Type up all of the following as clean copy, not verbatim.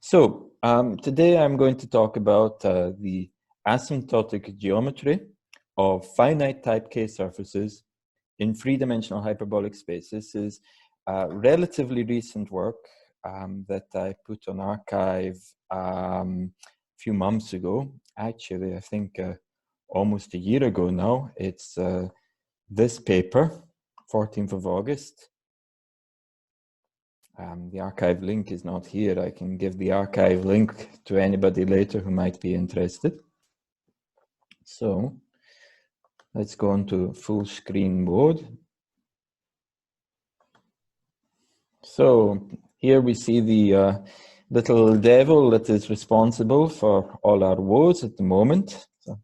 So today I'm going to talk about the asymptotic geometry of finite type K-surfaces in three-dimensional hyperbolic space. This is relatively recent work that I put on archive a few months ago. Actually, I think almost a year ago now. It's this paper, 14th of August. The archive link is not here. I can give the archive link to anybody later who might be interested. So let's go into full screen mode. So here we see the little devil that is responsible for all our woes at the moment. So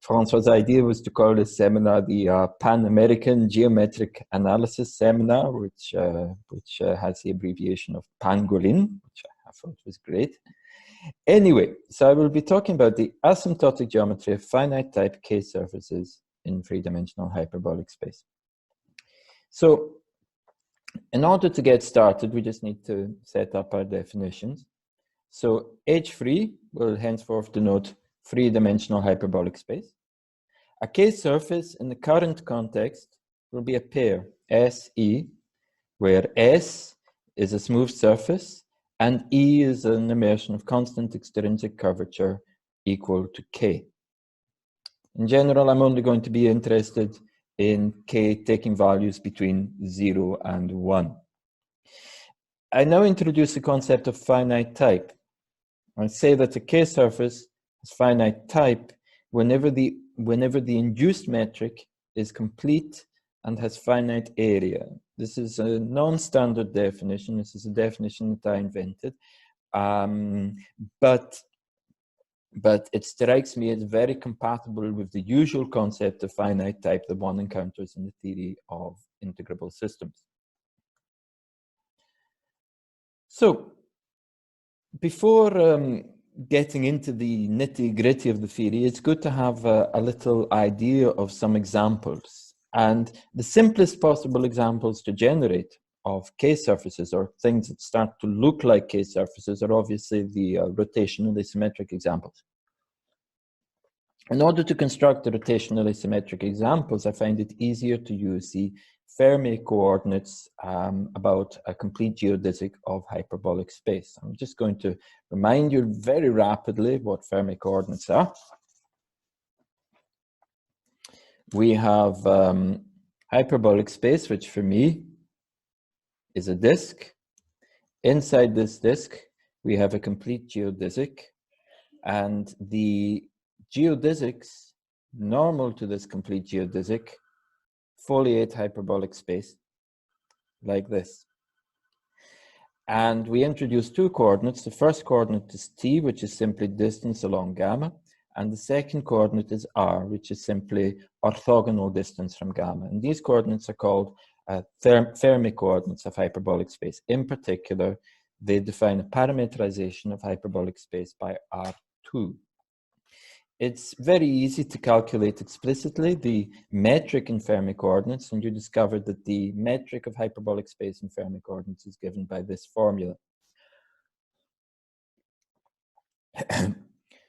Francois' idea was to call this seminar the Pan-American Geometric Analysis Seminar, which has the abbreviation of Pangolin, which I thought was great. Anyway, so I will be talking about the asymptotic geometry of finite type K-surfaces in three-dimensional hyperbolic space. So in order to get started, we just need to set up our definitions. So H3 will henceforth denote three-dimensional hyperbolic space. A K-surface in the current context will be a pair, SE, where S is a smooth surface and E is an immersion of constant extrinsic curvature equal to K. In general, I'm only going to be interested in K taking values between 0 and 1. I now introduce the concept of finite type. I say that a K-surface is finite type whenever the induced metric is complete and has finite area. This is a non-standard definition. This is a definition that I invented, but it strikes me as very compatible with the usual concept of finite type that one encounters in the theory of integrable systems. So, before getting into the nitty-gritty of the theory, it's good to have a little idea of some examples. And the simplest possible examples to generate of K-surfaces, or things that start to look like K-surfaces, are obviously the rotational asymmetric examples. In order to construct the rotational asymmetric examples, I find it easier to use the Fermi coordinates about a complete geodesic of hyperbolic space. I'm just going to remind you very rapidly what Fermi coordinates are. We have hyperbolic space, which for me is a disk. Inside this disk, we have a complete geodesic, and the geodesics normal to this complete geodesic foliate hyperbolic space like this. And we introduce two coordinates. The first coordinate is t, which is simply distance along gamma, and the second coordinate is r, which is simply orthogonal distance from gamma. And these coordinates are called Fermi coordinates of hyperbolic space. In particular, they define a parameterization of hyperbolic space by R2. It's very easy to calculate explicitly the metric in Fermi coordinates, and you discover that the metric of hyperbolic space in Fermi coordinates is given by this formula.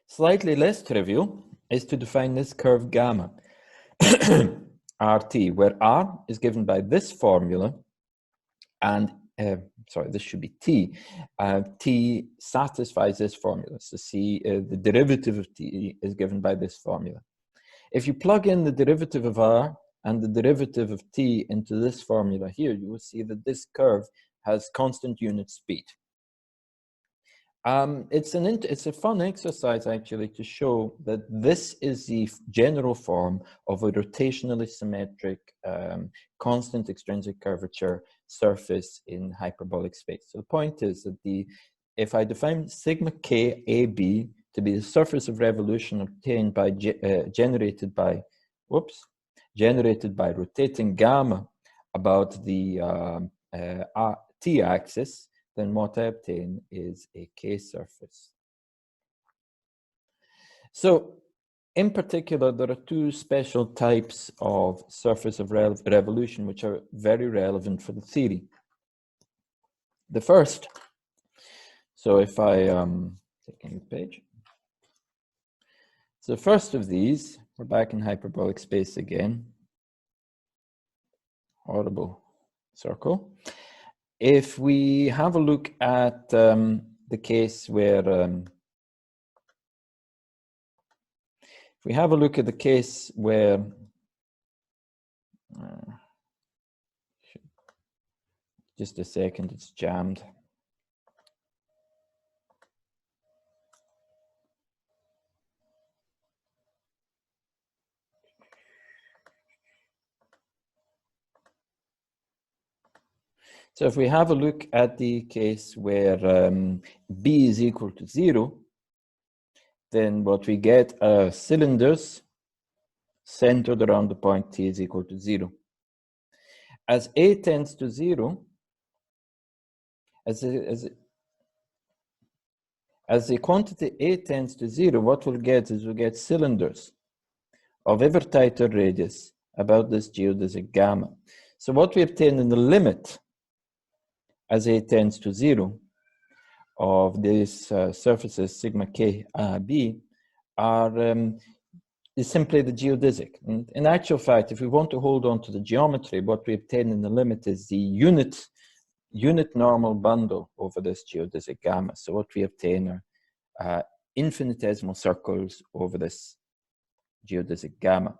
Slightly less trivial is to define this curve gamma, RT, where R is given by this formula, and sorry, this should be T. T satisfies this formula. So C, the derivative of T is given by this formula. If you plug in the derivative of R and the derivative of T into this formula here, you will see that this curve has constant unit speed. It's a fun exercise actually to show that this is the general form of a rotationally symmetric constant extrinsic curvature surface in hyperbolic space. So the point is that if I define sigma k AB to be the surface of revolution obtained by generated by rotating gamma about the t-axis, then what I obtain is a K-surface. So, in particular, there are two special types of surface of revolution which are very relevant for the theory. The first, So if I take a new page. So the first of these, we're back in hyperbolic space again. Horrible circle. If we have a look at the case where, if we have a look at the case where, just a second, it's jammed. So if we have a look at the case where B is equal to 0, then what we get are cylinders centered around the point T is equal to 0. As A tends to 0, as the quantity A tends to 0, what we'll get is we'll get cylinders of ever tighter radius about this geodesic gamma. So what we obtain in the limit as A tends to 0 of these surfaces sigma k b is simply the geodesic. And in actual fact, if we want to hold on to the geometry, what we obtain in the limit is the unit normal bundle over this geodesic gamma. So what we obtain are infinitesimal circles over this geodesic gamma.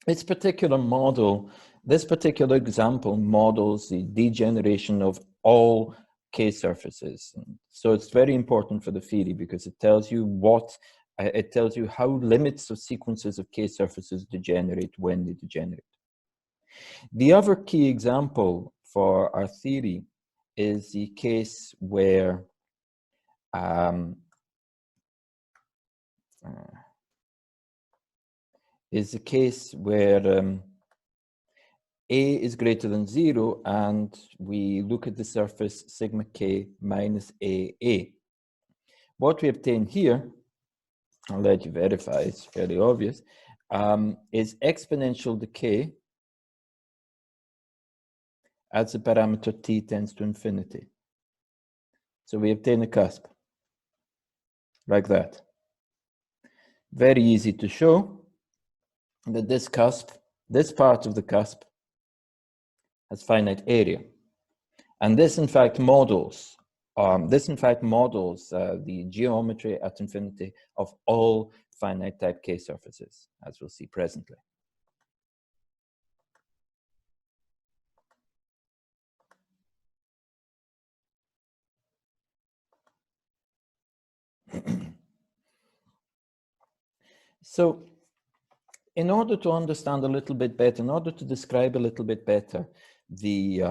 This particular example models the degeneration of all K surfaces. And so it's very important for the theory because it tells you how limits of sequences of K surfaces degenerate when they degenerate. The other key example for our theory is the case where A is greater than 0 and we look at the surface sigma k minus AA. What we obtain here, I'll let you verify, it's fairly obvious, is exponential decay as the parameter t tends to infinity. So we obtain a cusp, like that. Very easy to show that this cusp, this part of the cusp, has finite area. And this in fact models the geometry at infinity of all finite type K surfaces, as we'll see presently. So in order to understand a little bit better, in order to describe a little bit better the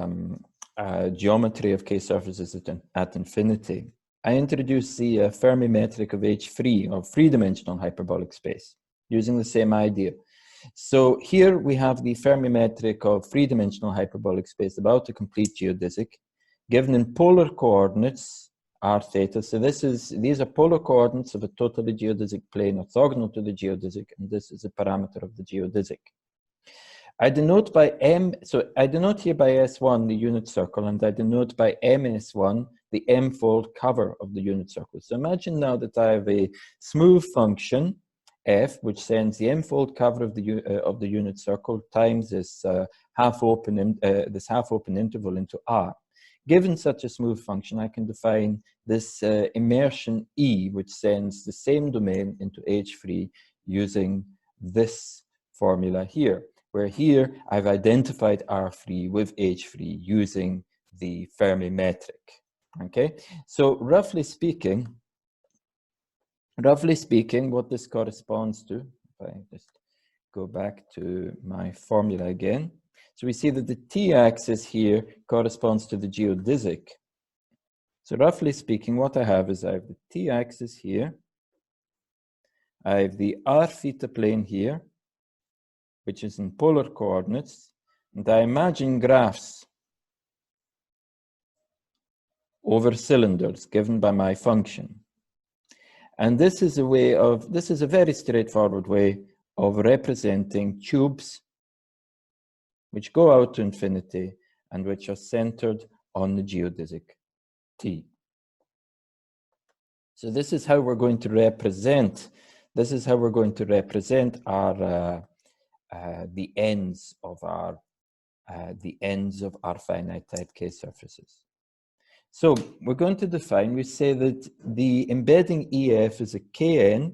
geometry of K surfaces at infinity, I introduced the Fermi metric of H3, or three-dimensional hyperbolic space, using the same idea. So here we have the Fermi metric of three-dimensional hyperbolic space about a complete geodesic, given in polar coordinates r theta. So these are polar coordinates of a totally geodesic plane orthogonal to the geodesic, and this is a parameter of the geodesic. I denote by M, so I denote here by S1 the unit circle, and I denote by MS1 the M-fold cover of the unit circle. So imagine now that I have a smooth function f, which sends the M-fold cover of the unit circle times this half-open interval into R. Given such a smooth function, I can define this immersion E, which sends the same domain into H3 using this formula here, where here I've identified R3 with H3 using the Fermi metric. Okay, so roughly speaking, what this corresponds to, if I just go back to my formula again, so we see that the t-axis here corresponds to the geodesic. So roughly speaking, what I have is I have the t-axis here, I have the r theta plane here, which is in polar coordinates, and I imagine graphs over cylinders given by my function. And this is a very straightforward way of representing tubes which go out to infinity and which are centered on the geodesic T. So this is how we're going to represent. This is how we're going to represent our the ends of our finite type K surfaces. So we're going to define. We say that the embedding EF is a K end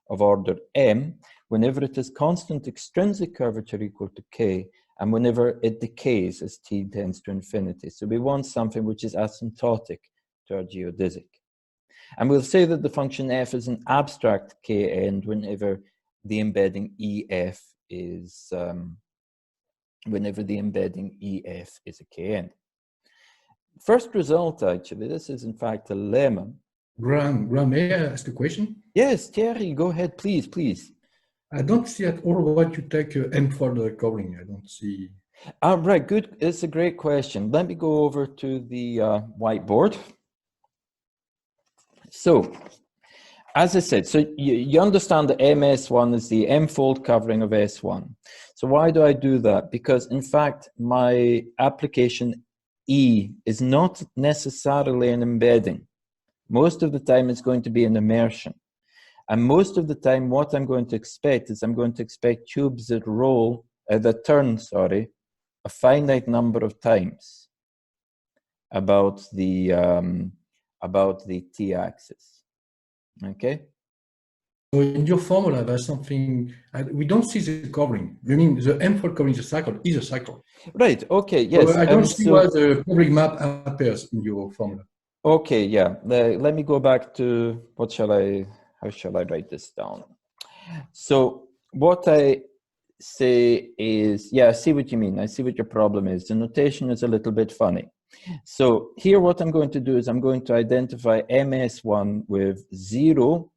of order M whenever it has constant extrinsic curvature equal to K, and whenever it decays as T tends to infinity. So we want something which is asymptotic to our geodesic. And we'll say that the function f is an abstract K end whenever the embedding EF is a K end. First result, actually, this is in fact a lemma. Graham, may I ask a question? Yes, Thierry, go ahead, please, please. I don't see at all what you take M for the covering. I don't see. Right, good. It's a great question. Let me go over to the whiteboard. So, as I said, so you understand that MS1 is the M-fold covering of S1. So why do I do that? Because in fact, my application E is not necessarily an embedding. Most of the time it's going to be an immersion. And most of the time what I'm going to expect is I'm going to expect tubes that turn, a finite number of times about the t-axis. Okay. So in your formula, there's something we don't see the covering. You mean the M-fold covering is a cycle? Right. Okay. Yes. So I don't see why the covering map appears in your formula. Okay. Yeah. Let me go back to how shall I write this down? So what I say is, yeah, I see what you mean. I see what your problem is. The notation is a little bit funny. So here what I'm going to do is I'm going to identify MS1 with 0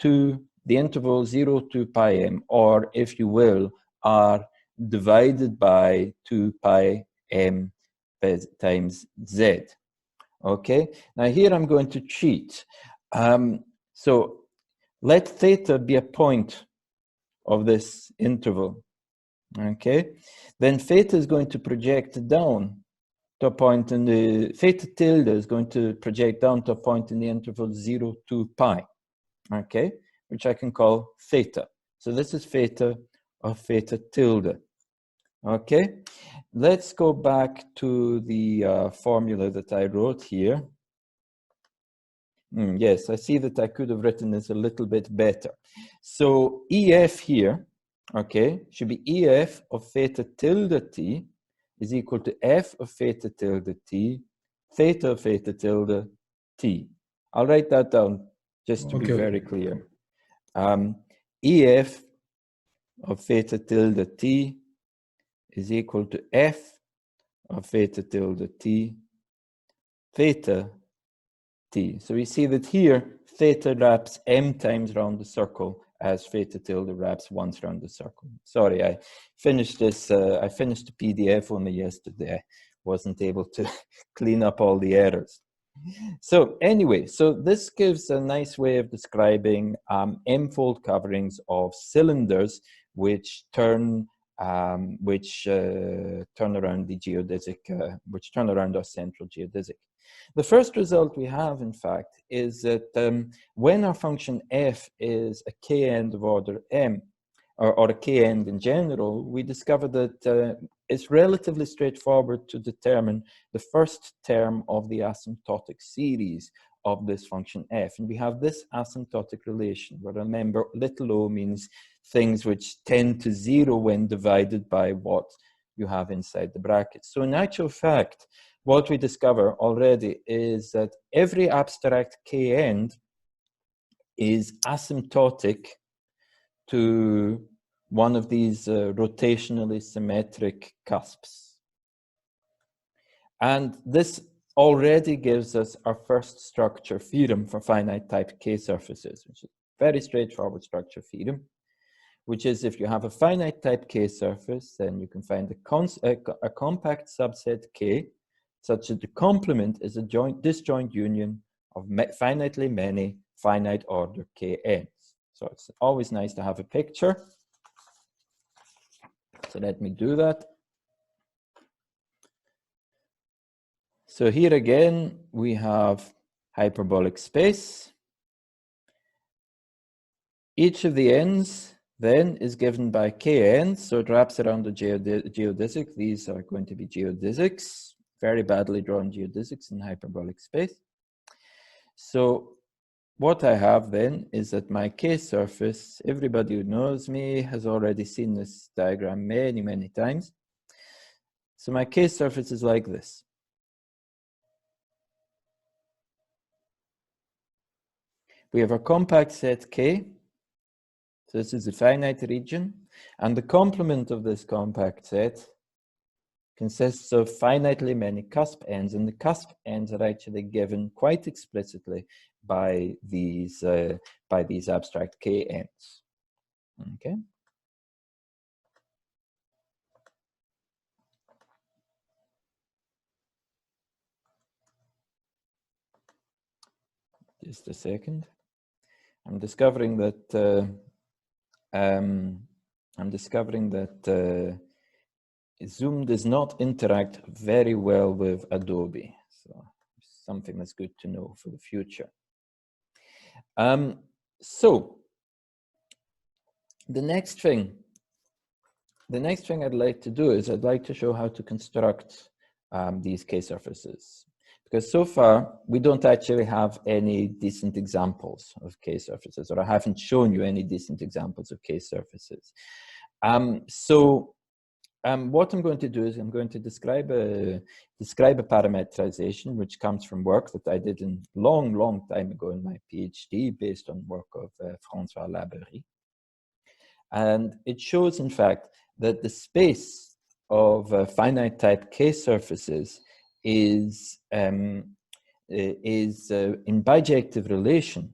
to the interval 0 to pi m, or if you will, r divided by 2 pi m times z. Okay, now here I'm going to cheat. So let theta be a point of this interval. Okay, then theta is going to project down to a point in the theta tilde is going to project down to a point in the interval 0 to pi, okay, which I can call theta. So this is theta of theta tilde. Okay, let's go back to the formula that I wrote here. Yes, I see that I could have written this a little bit better. So EF here, okay, should be EF of theta tilde t is equal to f of theta tilde t, theta of theta tilde t. I'll write that down just to be very clear. EF of theta tilde t is equal to f of theta tilde t, theta t. So we see that here, theta wraps m times around the circle as theta tilde wraps once around the circle. Sorry, I finished this, I finished the PDF only yesterday. I wasn't able to clean up all the errors. So anyway, so this gives a nice way of describing M-fold coverings of cylinders which turn around the geodesic, which turn around our central geodesic. The first result we have, in fact, is that when our function f is a k-end of order m, or a k-end in general, we discover that it's relatively straightforward to determine the first term of the asymptotic series of this function f. And we have this asymptotic relation, where remember, little o means things which tend to 0 when divided by what you have inside the brackets. So in actual fact, what we discover already is that every abstract k-end is asymptotic to one of these rotationally symmetric cusps. And this already gives us our first structure theorem for finite type K surfaces, which is a very straightforward structure theorem, which is if you have a finite type K surface, then you can find a compact subset K such that the complement is a disjoint union of finitely many finite order Kns. So it's always nice to have a picture. So let me do that. So here again, we have hyperbolic space. Each of the ends then is given by kn, so it wraps around the geodesic. These are going to be geodesics, very badly drawn geodesics in hyperbolic space. So what I have then is that my K surface, everybody who knows me has already seen this diagram many, many times. So my K surface is like this. We have a compact set K. So this is a finite region. And the complement of this compact set consists of finitely many cusp ends. And the cusp ends are actually given quite explicitly by these abstract K ends. Okay. Just a second. I'm discovering that Zoom does not interact very well with Adobe. So something that's good to know for the future. So the next thing I'd like to do is I'd like to show how to construct these K surfaces. Because so far, we don't actually have any decent examples of K surfaces, or I haven't shown you any decent examples of K surfaces. What I'm going to do is I'm going to describe a parametrization which comes from work that I did a long time ago in my PhD based on work of François Laberie. And it shows, in fact, that the space of finite type K surfaces is in bijective relation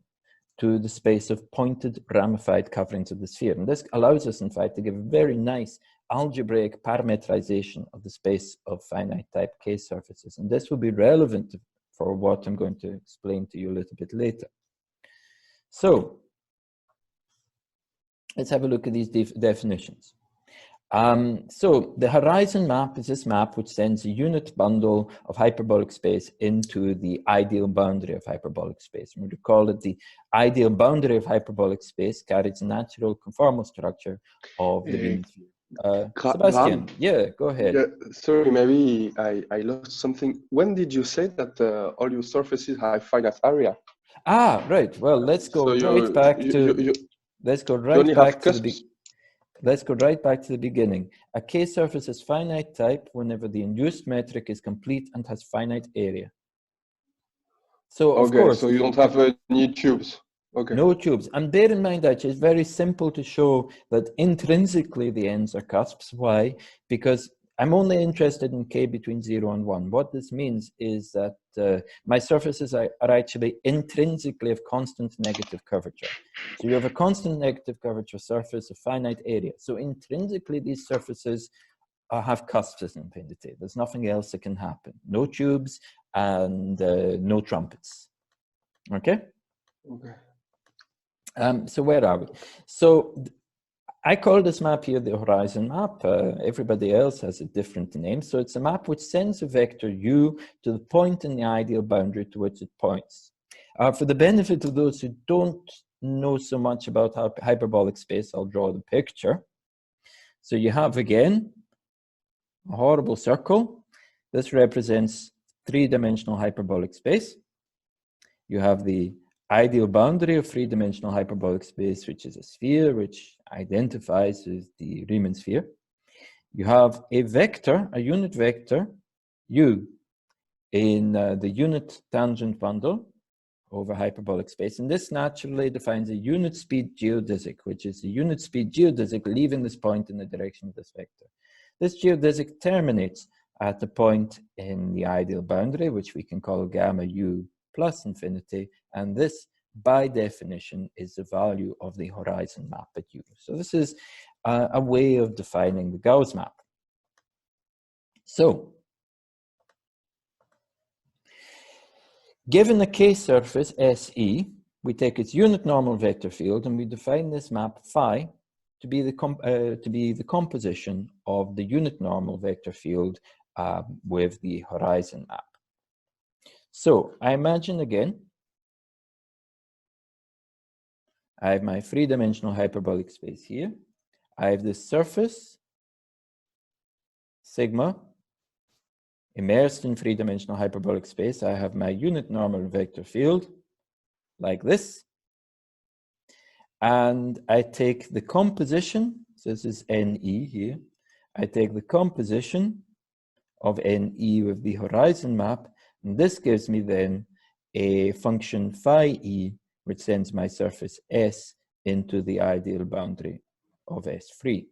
to the space of pointed ramified coverings of the sphere. And this allows us, in fact, to give a very nice algebraic parametrization of the space of finite type K surfaces. And this will be relevant for what I'm going to explain to you a little bit later. So let's have a look at these definitions. So the horizon map is this map which sends a unit bundle of hyperbolic space into the ideal boundary of hyperbolic space. And we call it the ideal boundary of hyperbolic space carries a natural conformal structure of the Riemann sphere. Sebastian, yeah, go ahead. Yeah, sorry, maybe I lost something. When did you say that all your surfaces have finite area? Ah, right. Well, let's go right back to the beginning. A K surface is finite type whenever the induced metric is complete and has finite area. So of course, so you don't have any tubes. Okay. No tubes. And bear in mind, actually, it's very simple to show that intrinsically the ends are cusps. Why? Because I'm only interested in K between 0 and 1. What this means is that my surfaces are actually intrinsically of constant negative curvature. So you have a constant negative curvature surface of finite area. So intrinsically, these surfaces have cusps in infinity. There's nothing else that can happen. No tubes and no trumpets. Okay? Okay. So where are we? So I call this map here the horizon map. Everybody else has a different name. So it's a map which sends a vector u to the point in the ideal boundary to which it points. For the benefit of those who don't know so much about hyperbolic space, I'll draw the picture. So you have, again, a horrible circle. This represents three-dimensional hyperbolic space. You have the ideal boundary of three-dimensional hyperbolic space, which is a sphere, which identifies with the Riemann sphere. You have a vector, a unit vector, u, in the unit tangent bundle over hyperbolic space. And this naturally defines a unit speed geodesic, which is a unit speed geodesic leaving this point in the direction of this vector. This geodesic terminates at the point in the ideal boundary, which we can call gamma u plus infinity, and this, by definition, is the value of the horizon map at u. So this is a way of defining the Gauss map. So, given a K surface SE, we take its unit normal vector field and we define this map phi to be the composition of the unit normal vector field with the horizon map. So I imagine again, I have my three-dimensional hyperbolic space here. I have this surface, sigma, immersed in three-dimensional hyperbolic space. I have my unit normal vector field, like this. And I take the composition, so this is NE here. I take the composition of NE with the horizon map, and this gives me then a function phi E, which sends my surface S into the ideal boundary of S3.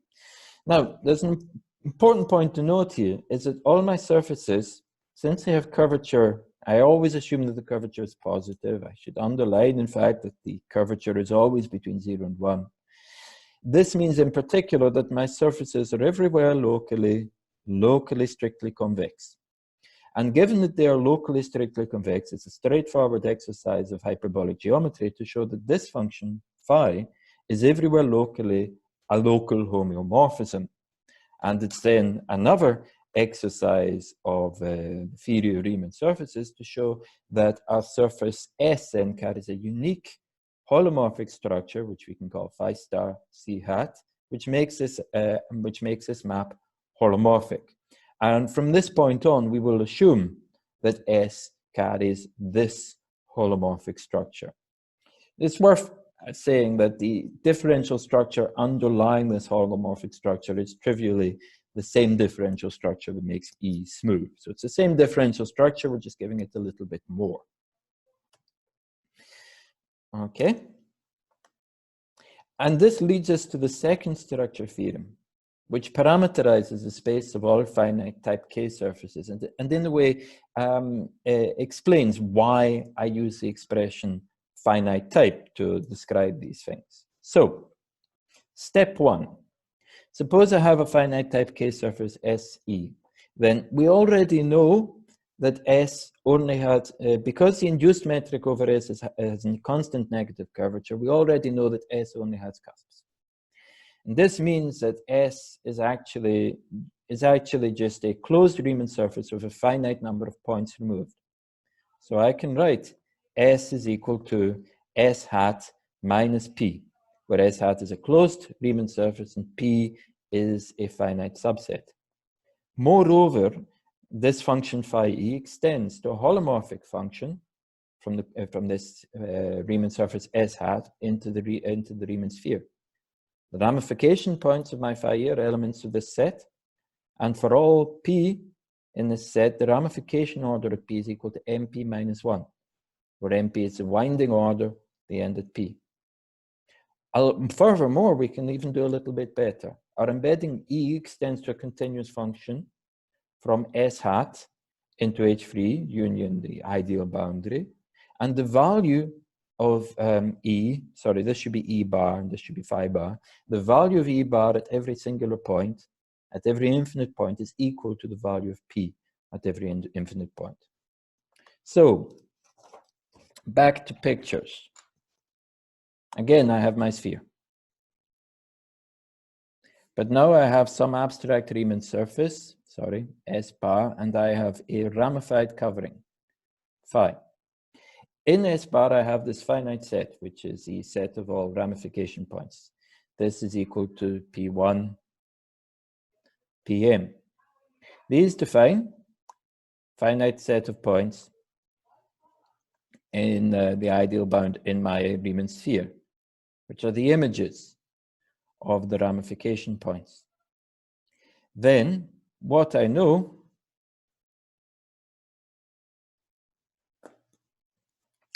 Now, there's an important point to note here, is that all my surfaces, since they have curvature, I always assume that the curvature is positive. I should underline, in fact, that the curvature is always between 0 and 1. This means in particular that my surfaces are everywhere locally strictly convex. And given that they are locally strictly convex, it's a straightforward exercise of hyperbolic geometry to show that this function, phi, is everywhere locally a local homeomorphism. And it's then another exercise of theory of Riemann surfaces to show that our surface Sn carries a unique holomorphic structure, which we can call phi star c hat, which makes this map holomorphic. And from this point on, we will assume that S carries this holomorphic structure. It's worth saying that the differential structure underlying this holomorphic structure is trivially the same differential structure that makes E smooth. So it's the same differential structure, we're just giving it a little bit more. Okay. And this leads us to the second structure theorem, which parameterizes the space of all finite type K surfaces, and in a way explains why I use the expression finite type to describe these things. So, step one, suppose I have a finite type K surface SE, then we already know that S only had, because the induced metric over S has a constant negative curvature, we already know that S only has cusps. And this means that S is actually just a closed Riemann surface with a finite number of points removed. So I can write S is equal to S hat minus P, where S hat is a closed Riemann surface and P is a finite subset. Moreover, this function phi E extends to a holomorphic function from this Riemann surface S hat into the Riemann sphere. The ramification points of my phi E are elements of this set, and for all P in this set, the ramification order of P is equal to MP minus 1, where MP is the winding order, the end at P. Furthermore, we can even do a little bit better. Our embedding E extends to a continuous function from S hat into H3, union the ideal boundary, and the value of E, sorry, this should be E bar and this should be phi bar. The value of E bar at every singular point, at every infinite point, is equal to the value of P at every infinite point. So, back to pictures. Again, I have my sphere. But now I have some abstract Riemann surface, sorry, S bar, and I have a ramified covering, phi. In S bar, I have this finite set, which is the set of all ramification points. This is equal to P1, Pm. These define finite set of points in the ideal bound in my Riemann sphere, which are the images of the ramification points. Then, what I know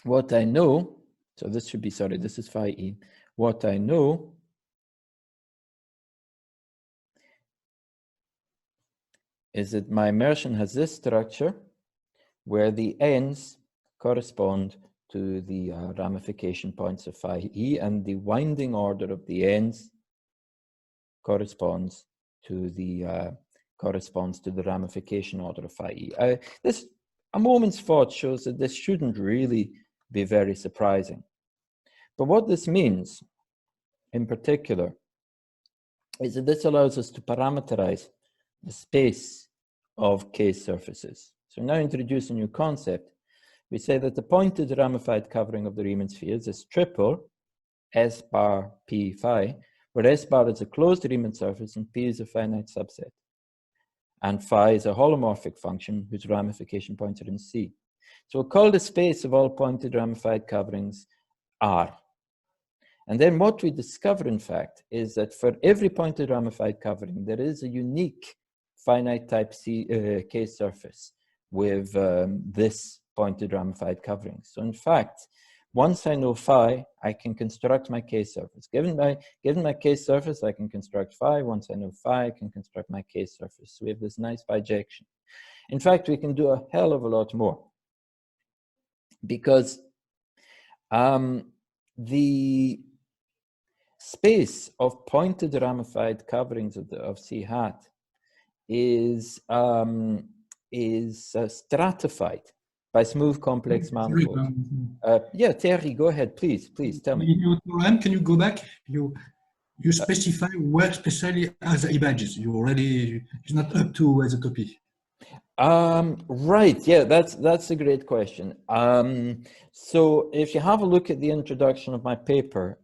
so this should be, sorry, this is phi E. What I know is that my immersion has this structure where the ends correspond to the ramification points of phi E, and the winding order of the ends corresponds to the ramification order of phi E. A moment's thought shows that this shouldn't really be very surprising. But what this means, in particular, is that this allows us to parameterize the space of K surfaces. So now introduce a new concept. We say that the pointed ramified covering of the Riemann sphere is this triple S bar P phi, where S bar is a closed Riemann surface and P is a finite subset. And phi is a holomorphic function whose ramification points are in C. So we'll call the space of all pointed ramified coverings R. And then what we discover, in fact, is that for every pointed ramified covering, there is a unique finite type K surface with this pointed ramified covering. So in fact, once I know phi, I can construct my K surface. Given my K surface, I can construct phi. Once I know phi, I can construct my K surface. So we have this nice bijection. In fact, we can do a hell of a lot more, because the space of pointed ramified coverings of C hat is stratified by smooth complex manifolds. Yeah, Thierry, go ahead, please tell me. In your theorem, can you go back? You specify where specially as the images. You already, it's not up to isotopy. Right, yeah, that's a great question. So if you have a look at the introduction of my paper,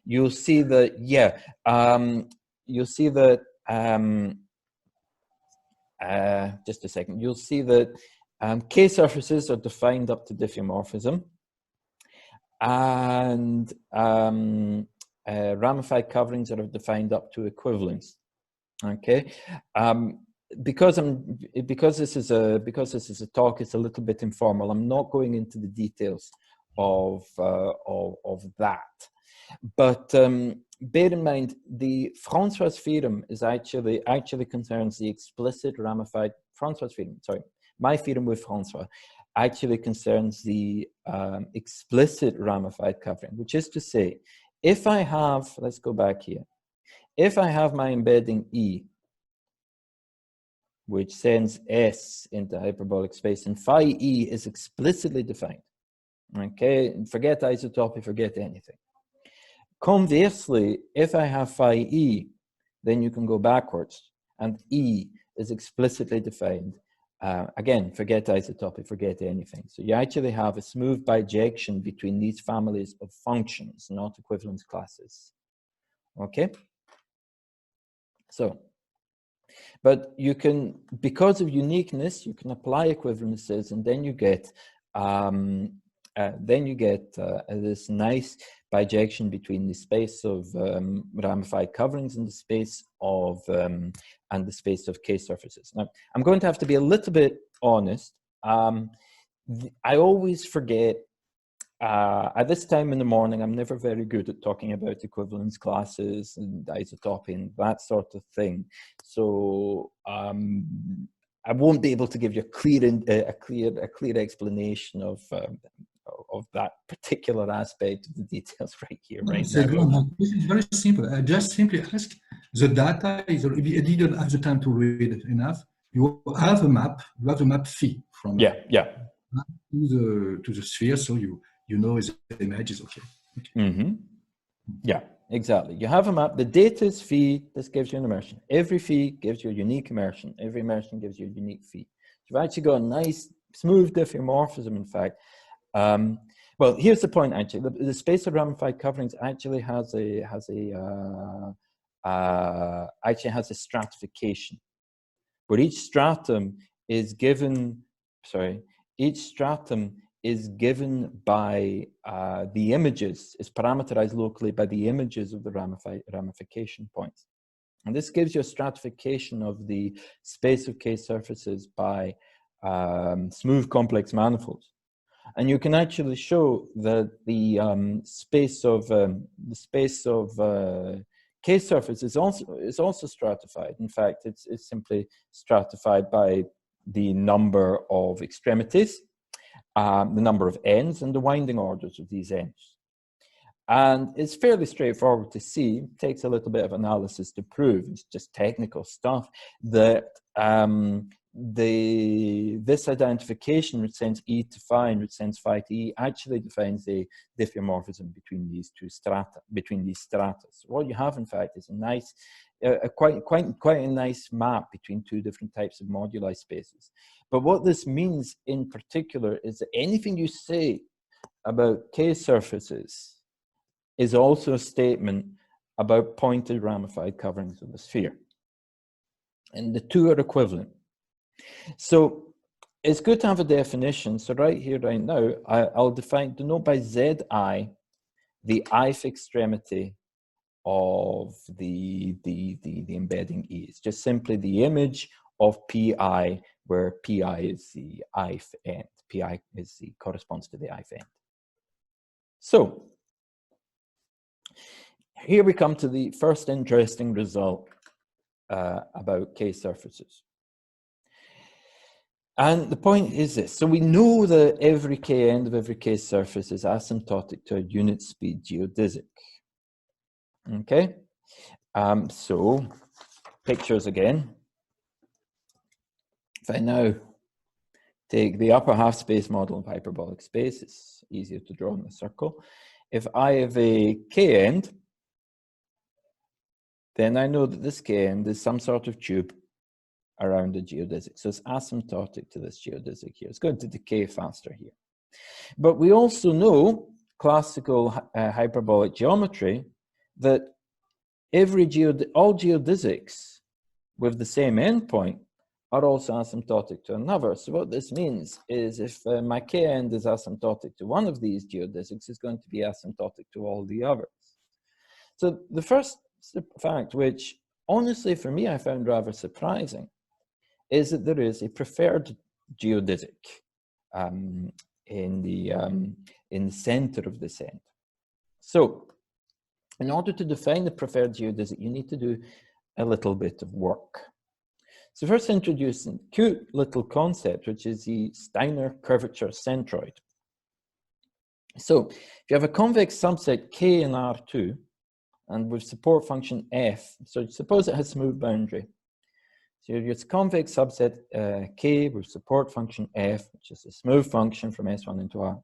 you'll see that, yeah, you'll see that, just a second, you'll see that K surfaces are defined up to diffeomorphism, and ramified coverings are defined up to equivalence. Okay, because this is a talk, it's a little bit informal. I'm not going into the details of that, but bear in mind the François theorem is actually concerns the explicit ramified François theorem. Sorry, my theorem with François actually concerns the explicit ramified covering, which is to say, if I have, let's go back here, if I have my embedding E, which sends S into hyperbolic space, and phi E is explicitly defined, okay, forget isotopy, forget anything. Conversely, if I have phi E, then you can go backwards, and E is explicitly defined. Again, forget isotopy, forget anything. So you actually have a smooth bijection between these families of functions, not equivalence classes. Okay? So, but you can, because of uniqueness, you can apply equivalences, and then you get this nice bijection between the space of ramified coverings and the space of K surfaces. Now, I'm going to have to be a little bit honest. I always forget. At this time in the morning, I'm never very good at talking about equivalence classes and isotopy and that sort of thing. So I won't be able to give you a clear explanation of that particular aspect of the details right here, right now. This is very simple. I just simply ask the data. I didn't have the time to read it enough. You have a map. You have the map phi from to the sphere, so you know the image is okay. Mm-hmm. Yeah, exactly. You have a map. The data is phi. This gives you an immersion. Every phi gives you a unique immersion. Every immersion gives you a unique phi. You've actually got a nice smooth diffeomorphism, in fact. Well, here's the point. Actually, the space of ramified coverings actually has a stratification, where each stratum is given. Each stratum is given by the images, is parameterized locally by the images of the ramification points. And this gives you a stratification of the space of K surfaces by smooth complex manifolds. And you can actually show that the space of K surface is also stratified. In fact, it's simply stratified by the number of extremities, the number of ends, and the winding orders of these ends. And it's fairly straightforward to see. It takes a little bit of analysis to prove. It's just technical stuff that this identification, which sends E to phi and which sends phi to E, actually defines a diffeomorphism between these two strata, between these stratas. What you have, in fact, is a nice, quite a nice map between two different types of moduli spaces. But what this means in particular is that anything you say about K surfaces is also a statement about pointed ramified coverings of the sphere. And the two are equivalent. So it's good to have a definition. So right here, right now, I'll denote by Zi the ith extremity of the embedding E. It's just simply the image of pi, where pi is the ith end. Pi corresponds to the ith end. So here we come to the first interesting result about K surfaces. And the point is this. So we know that every K end of every K surface is asymptotic to a unit speed geodesic. Okay? So pictures again. If I now take the upper half space model of hyperbolic space, it's easier to draw in a circle. If I have a K end, then I know that this K end is some sort of tube around the geodesic. So it's asymptotic to this geodesic here. It's going to decay faster here. But we also know, classical hyperbolic geometry, that all geodesics with the same endpoint are also asymptotic to another. So what this means is if my K end is asymptotic to one of these geodesics, it's going to be asymptotic to all the others. So the first fact, which honestly for me I found rather surprising, is that there is a preferred geodesic in the center of this end. So in order to define the preferred geodesic, you need to do a little bit of work. So first introduce a cute little concept, which is the Steiner curvature centroid. So if you have a convex subset K in R2, and with support function F, so suppose it has smooth boundary. So your convex subset K with support function F, which is a smooth function from S1 into R.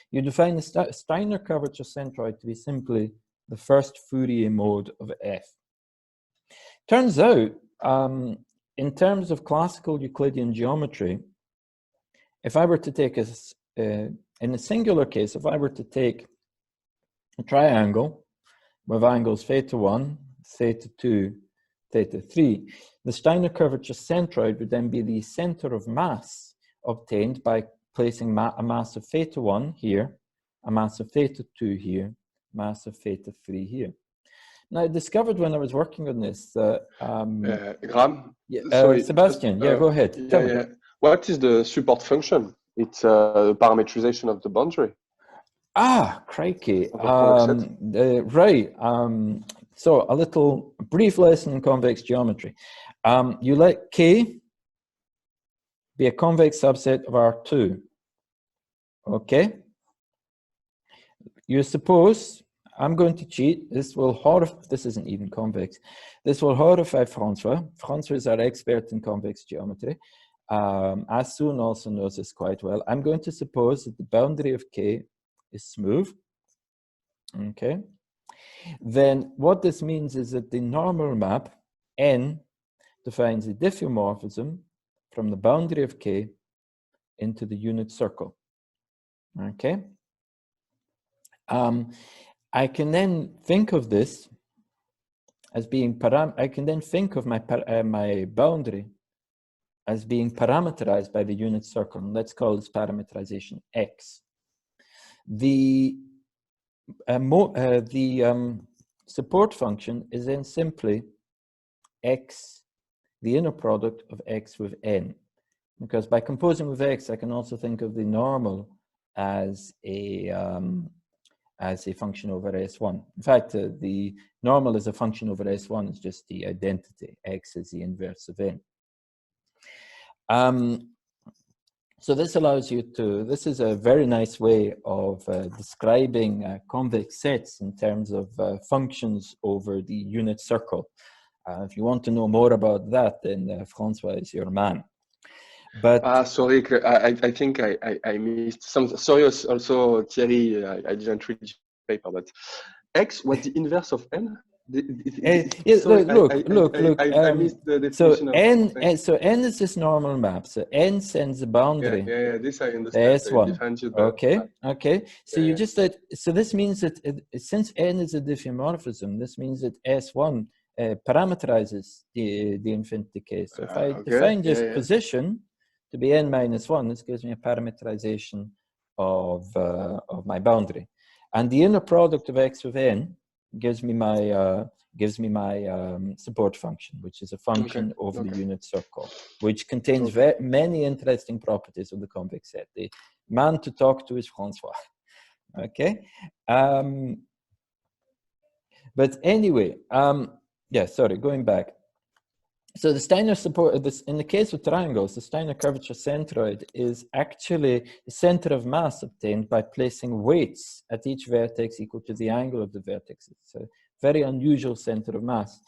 You define the Steiner curvature centroid to be simply the first Fourier mode of F. Turns out, in terms of classical Euclidean geometry, if I were to take in a singular case, if I were to take a triangle with angles theta 1, theta 2, theta 3, the Steiner curvature centroid would then be the center of mass obtained by placing a mass of theta 1 here, a mass of theta 2 here, mass of theta 3 here. Now, I discovered when I was working on this that... Graham? Sorry, Sebastian, yeah, go ahead. Yeah. What is the support function? It's the parametrization of the boundary. Ah, crikey. Right. So a little brief lesson in convex geometry. You let K be a convex subset of R2. Okay? You suppose, I'm going to cheat, this isn't even convex. This will horrify Francois. Francois is our expert in convex geometry. Asun also knows this quite well. I'm going to suppose that the boundary of K is smooth. Okay? Then what this means is that the normal map, N, defines a diffeomorphism from the boundary of K into the unit circle. Okay? I can then think of this as being I can then think of my boundary as being parameterized by the unit circle. And let's call this parameterization X. The support function is then simply X, the inner product of X with N. Because by composing with X, I can also think of the normal as a function over S1. In fact, the normal as a function over S1 is just the identity. X is the inverse of N. So this allows you to, this is a very nice way of describing convex sets in terms of functions over the unit circle. If you want to know more about that, then Francois is your man. But sorry, I think I missed some. Sorry, also Thierry, I didn't read the paper, but X was the inverse of N? Yeah, Sorry, look. I missed the definition So n is this normal map. So n sends a boundary. Yeah, this I understand. So it S1. defines you Okay. So Yeah, you just said, so this means that since n is a diffeomorphism, this means that S1 parameterizes the infinity case. So if I define this position to be n minus 1, this gives me a parameterization of my boundary. And the inner product of x with n gives me my support function, which is a function over the unit circle, which contains many interesting properties of the convex set. The man to talk to is Francois. Okay. But anyway, yeah, sorry, going back. So the Steiner support, in the case of triangles, the Steiner curvature centroid is actually the center of mass obtained by placing weights at each vertex equal to the angle of the vertex. It's a very unusual center of mass.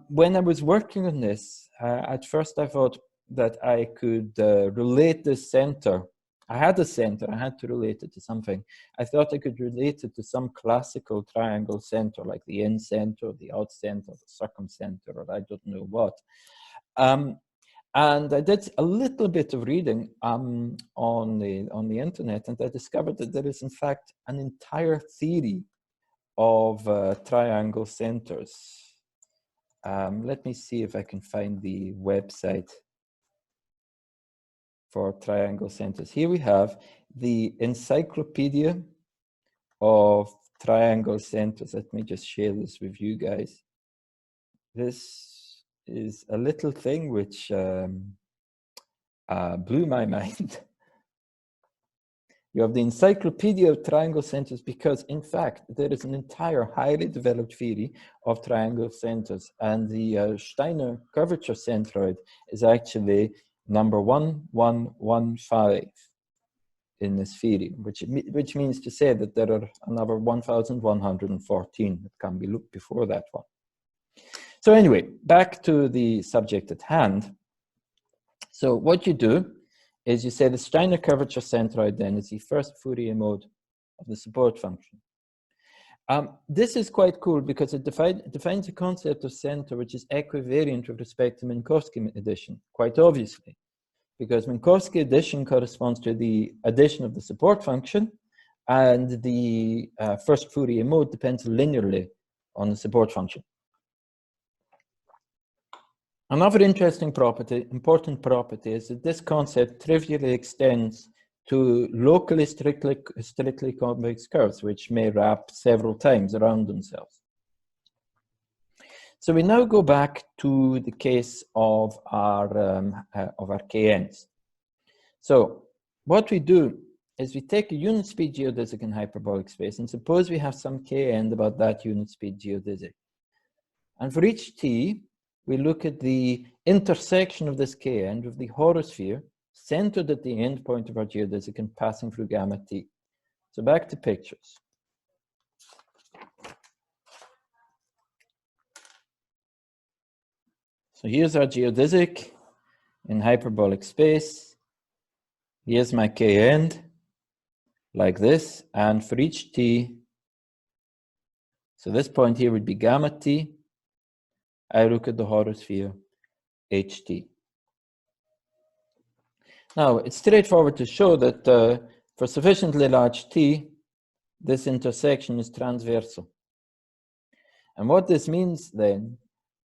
When I was working on this, at first I thought that I could relate this center. I had a center, I had to relate it to something. I thought I could relate it to some classical triangle center, like the in center, the out center, the circumcenter, or I don't know what. And I did a little bit of reading on the internet, and I discovered that there is in fact an entire theory of triangle centers. Let me see if I can find the website for triangle centers. Here we have the Encyclopedia of Triangle Centers. Let me just share this with you guys. This is a little thing which blew my mind. You have the Encyclopedia of Triangle Centers because, in fact, there is an entire highly developed theory of triangle centers, and the Steiner curvature centroid is actually number 1115 in this theory, which means to say that there are another 1114 that can be looked before that one. So anyway, back to the subject at hand. So what you do is you say the Steiner curvature centroid then is the first Fourier mode of the support function. This is quite cool because it defines a concept of center which is equivariant with respect to Minkowski addition, quite obviously, because Minkowski addition corresponds to the addition of the support function, and the first Fourier mode depends linearly on the support function. Another interesting property, important property, is that this concept trivially extends to locally strictly convex curves, which may wrap several times around themselves. So we now go back to the case of our KNs. So what we do is we take a unit speed geodesic in hyperbolic space, and suppose we have some Kn about that unit speed geodesic. And for each t, we look at the intersection of this Kn with the horosphere centered at the end point of our geodesic and passing through gamma t. So back to pictures. So here's our geodesic in hyperbolic space. Here's my Kn, like this, and for each t, so this point here would be gamma t. I look at the horosphere ht. Now, it's straightforward to show that for sufficiently large t, this intersection is transversal. And what this means then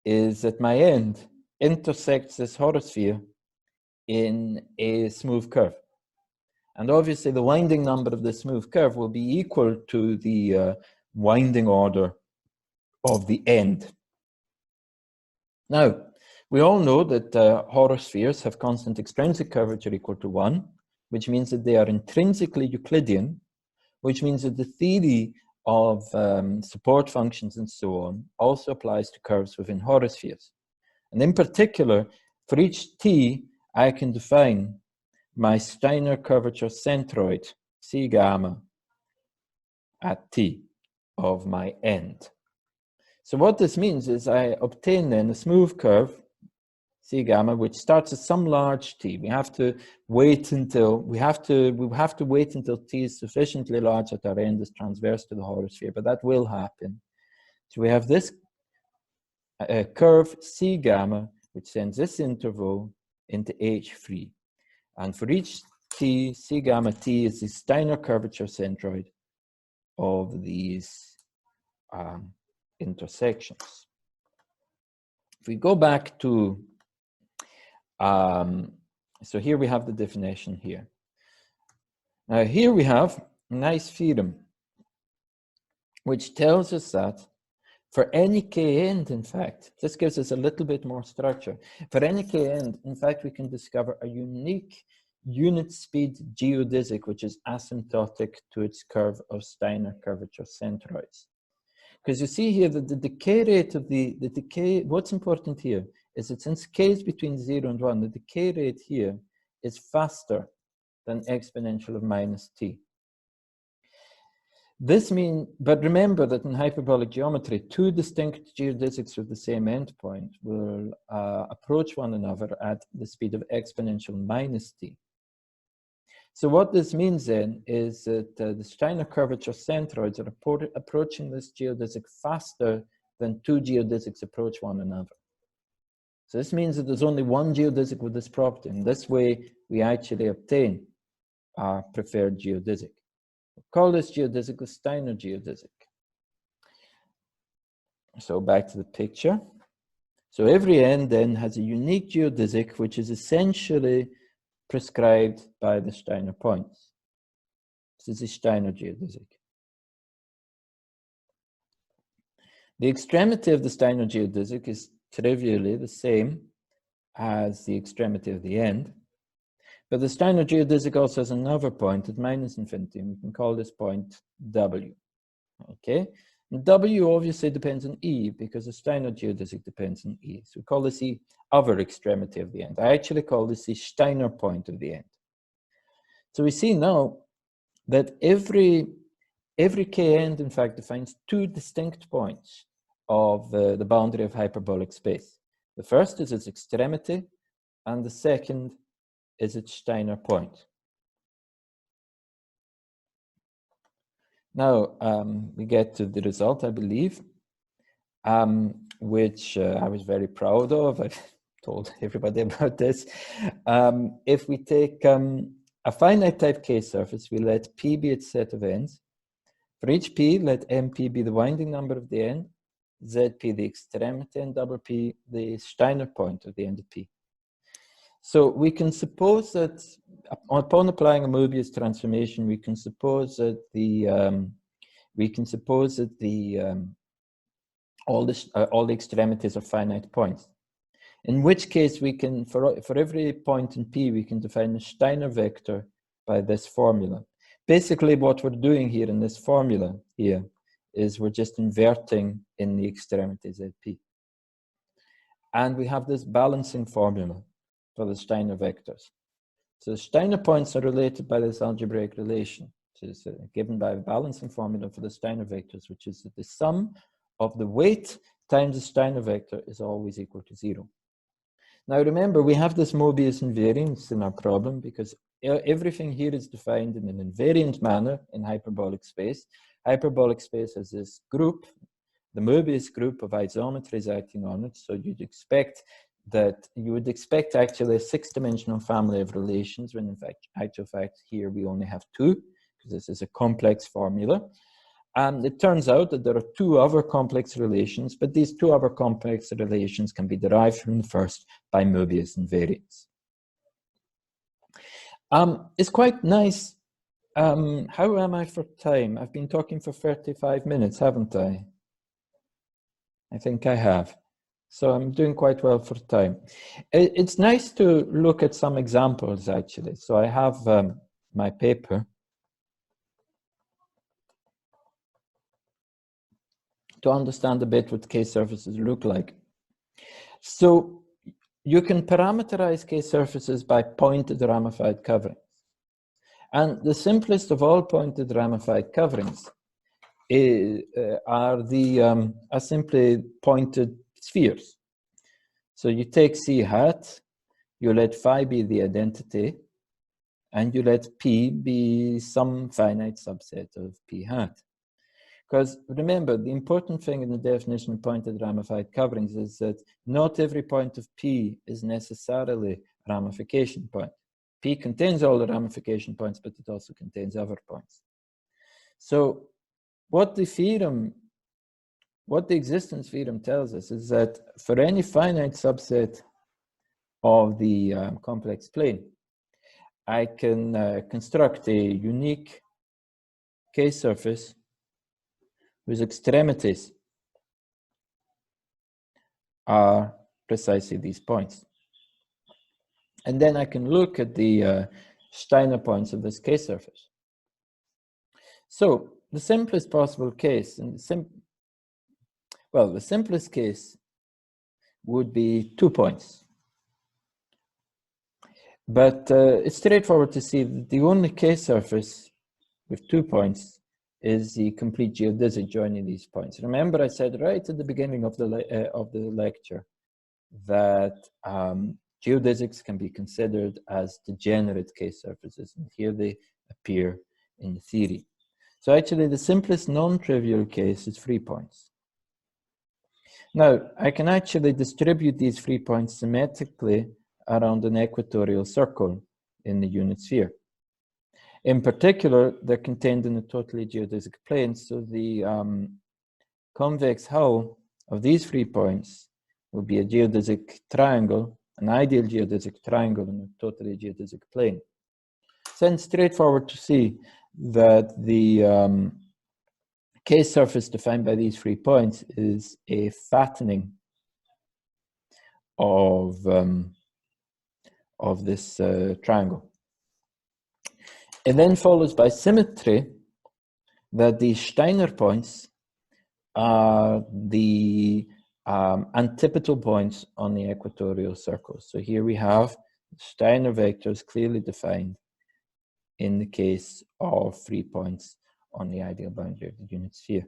is that my end intersects this horosphere in a smooth curve. And obviously the winding number of the smooth curve will be equal to the winding order of the end. Now, we all know that horospheres have constant extrinsic curvature equal to 1, which means that they are intrinsically Euclidean, which means that the theory of support functions and so on also applies to curves within horospheres. And in particular, for each t, I can define my Steiner curvature centroid, C gamma, at t of my end. So what this means is I obtain then a smooth curve, C gamma, which starts at some large t. We have to wait until t is sufficiently large that our end is transverse to the horosphere, but that will happen. So we have this curve C gamma, which sends this interval into H3. And for each t, C gamma t is the Steiner curvature centroid of these intersections. If we go back to, so here we have the definition here. Now here we have a nice theorem, which tells us that for any k end, in fact, this gives us a little bit more structure. For any k end, in fact, we can discover a unique unit speed geodesic, which is asymptotic to its curve of Steiner curvature centroids. Because you see here that the decay rate of the decay, what's important here is that since k is between 0 and 1, the decay rate here is faster than exponential of minus t. This means, but remember that in hyperbolic geometry, two distinct geodesics with the same endpoint will approach one another at the speed of exponential minus t. So what this means then is that the Steiner curvature centroids are approaching this geodesic faster than two geodesics approach one another. So this means that there's only one geodesic with this property, and this way we actually obtain our preferred geodesic. We'll call this geodesic the Steiner geodesic. So back to the picture. So every end then has a unique geodesic, which is essentially prescribed by the Steiner points. This is the Steiner geodesic. The extremity of the Steiner geodesic is trivially the same as the extremity of the end, but the Steiner geodesic also has another point at minus infinity, and we can call this point W. Okay, and W obviously depends on E because the Steiner geodesic depends on E. So we call this the other extremity of the end. I actually call this the Steiner point of the end. So we see now that every k end, in fact, defines two distinct points of the boundary of hyperbolic space. The first is its extremity, and the second is its Steiner point. Now, we get to the result, I believe, which I was very proud of. I've told everybody about this. If we take a finite type K surface, we let P be its set of ends. For each P, let MP be the winding number of the end, ZP the extremity, and double P the Steiner point of the end of P. So we can suppose that upon applying a Mobius transformation, we can suppose that all the extremities are finite points. In which case, we can for every point in P, we can define a Steiner vector by this formula. Basically, what we're doing here in this formula here is we're just inverting in the extremities at P, and we have this balancing formula for the Steiner vectors. So the Steiner points are related by this algebraic relation, which is given by a balancing formula for the Steiner vectors, which is that the sum of the weight times the Steiner vector is always equal to 0. Now remember, we have this Mobius invariance in our problem because everything here is defined in an invariant manner in hyperbolic space. Hyperbolic space has this group, the Mobius group of isometries acting on it, so you'd expect that you would expect actually a 6-dimensional family of relations when in fact, actual fact, here we only have 2 because this is a complex formula. And it turns out that there are 2 other complex relations, but these 2 other complex relations can be derived from the first by Mobius invariance. It's quite nice. How am I for time? I've been talking for 35 minutes, haven't I? I think I have. So I'm doing quite well for time. It's nice to look at some examples, actually. So I have my paper to understand a bit what K-surfaces look like. So you can parameterize K-surfaces by pointed ramified coverings. And the simplest of all pointed ramified coverings are simply pointed spheres. So you take C hat, you let phi be the identity, and you let P be some finite subset of P hat. Because remember, the important thing in the definition of pointed ramified coverings is that not every point of P is necessarily a ramification point. P contains all the ramification points, but it also contains other points. So what the existence theorem tells us is that for any finite subset of the complex plane, I can construct a unique K-surface whose extremities are precisely these points. And then I can look at the Steiner points of this K-surface. So the simplest possible case, and the simplest case would be 2 points. But it's straightforward to see that the only K-surface with 2 points is the complete geodesic joining these points. Remember, I said right at the beginning of the lecture that geodesics can be considered as degenerate K-surfaces, and here they appear in the theory. So actually, the simplest non-trivial case is 3 points. Now, I can actually distribute these 3 points symmetrically around an equatorial circle in the unit sphere. In particular, they're contained in a totally geodesic plane, so the convex hull of these 3 points will be a geodesic triangle, an ideal geodesic triangle in a totally geodesic plane. So it's straightforward to see that the K-surface defined by these 3 points is a fattening of this triangle. It then follows by symmetry that the Steiner points are the antipodal points on the equatorial circle. So here we have Steiner vectors clearly defined in the case of 3 points on the ideal boundary of the unit sphere.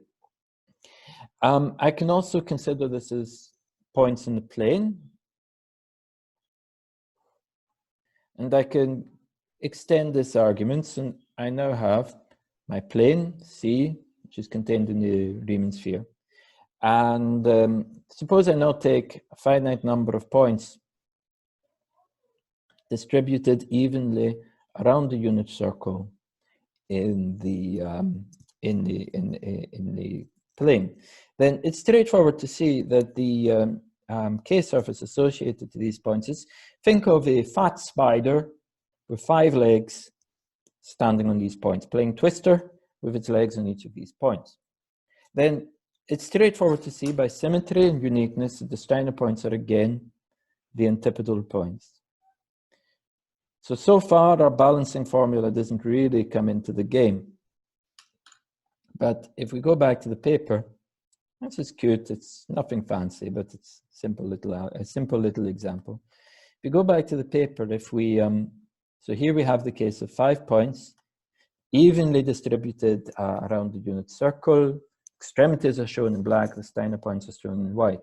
I can also consider this as points in the plane, and I can extend this argument, and I now have my plane C, which is contained in the Riemann sphere. And suppose I now take a finite number of points distributed evenly around the unit circle in the plane. Then it's straightforward to see that the K-surface associated to these points is, think of a fat spider with 5 legs standing on these points, playing twister with its legs on each of these points. Then it's straightforward to see by symmetry and uniqueness that the Steiner points are again the antipodal points. So far our balancing formula doesn't really come into the game. But if we go back to the paper, this is cute, it's nothing fancy, but it's a simple little example. If you go back to the paper, if we so here we have the case of 5 points, evenly distributed around the unit circle. Extremities are shown in black, the Steiner points are shown in white.